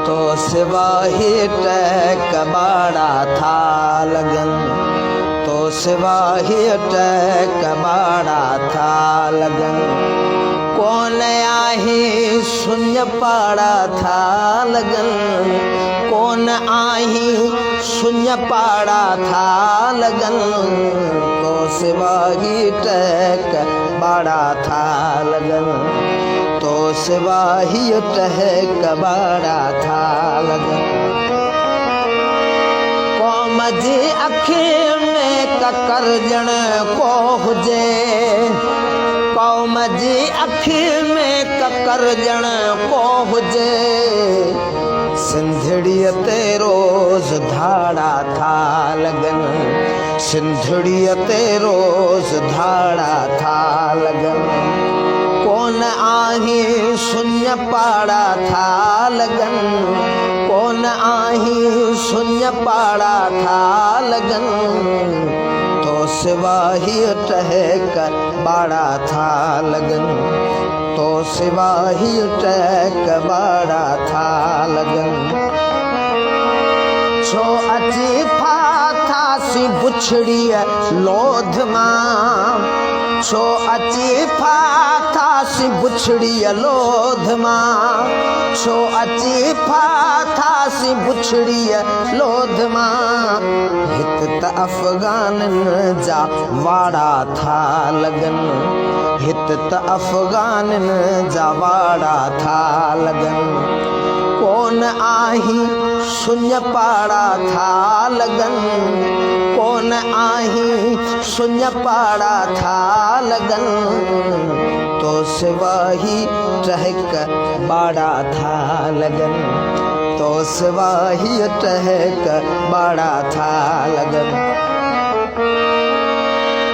तो सिवा ही टैक बाड़ा था लगन, तो सिवा ही टैक बाड़ा था लगन। कौन आही सुन पाड़ा था लगन, कौन आही सुन पाड़ा था लगन। तो सिवा ही टैक बाड़ा था लगन, तो सिवा ही टहक बाड़ा था लगन। कौम जी अखी में ककर जण को हुजे, कौम जी अखी में ककर जण को हुजे। सिंधड़ीअ ते रोज़ धाड़ा था लगन, सिंधड़ीअ ते रोज़ धाड़ा था लगन। कौन आही सुन पाड़ा था लगन, कौन आही सुन पाड़ा था लगन। तो सिवा ही टहक बाड़ा था लगन, तो सिवा ही टहक बाड़ा था लगन। छो अची फाथा सी बुछड़ीअ लोध मां, छो अची फाथा सी बुछड़ीअ लोध मां, छो अची फाथा सी बुछड़ीअ लोध मां। हित त अफ़गानन जा वाड़ा था लगन, हित त अफ़गानन जा वाड़ा था लगन। कौन आही सुन पाड़ा था लगन, कौन आही सुन पाड़ा था लगन। तो सिवा ही टहक बाड़ा था लगन, तो सिवा ही टहक बाड़ा था लगन।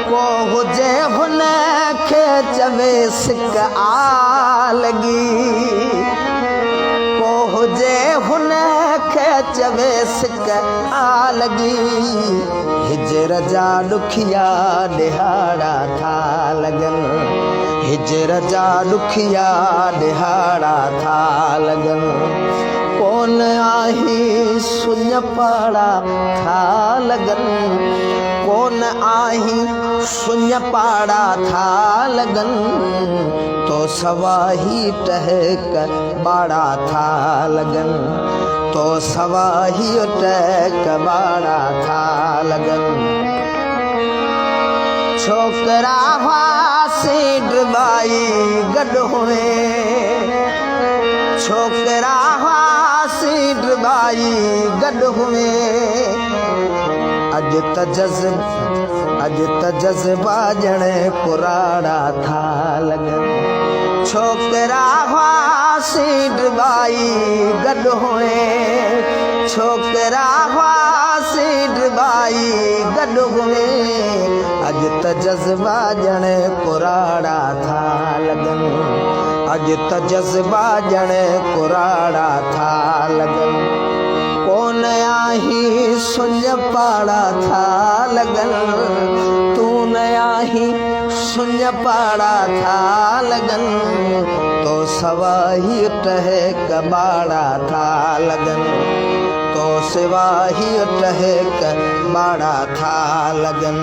को हुजे हुन खे चवे सिक आ लगी, को हुजे हुन खे चवे सिक आ लगी। हिजर जा दुखिया दिहाड़ा था लगन, हिजर जा दुखिया दिहाड़ा था लगन। कौन आही सुन पाड़ा था लगन, कौन आही सुन पाड़ा था लगन। तो सवा ही टहक बाड़ा था लगन, तो सवा ही टहक बाड़ा था लगन। छोकरा से डबाई गड हुए, छोकरा से डबाई गड हुए। अज त जज़्बा जण कुराड़ा था लगन, छोकरा से डबाई गड हुए, छोकरा से डबाई गड हुए। अज त जज़्बा जण कुराड़ा था लगन, अज त जज़्बा जण कुराड़ा था लगन। कौन आही सुन पाड़ा था लगन, तू न आही सुन पाड़ा था लगन। तो सवा ही टहक बाड़ा था लगन, तो सिवा ही टहक बाड़ा था लगन।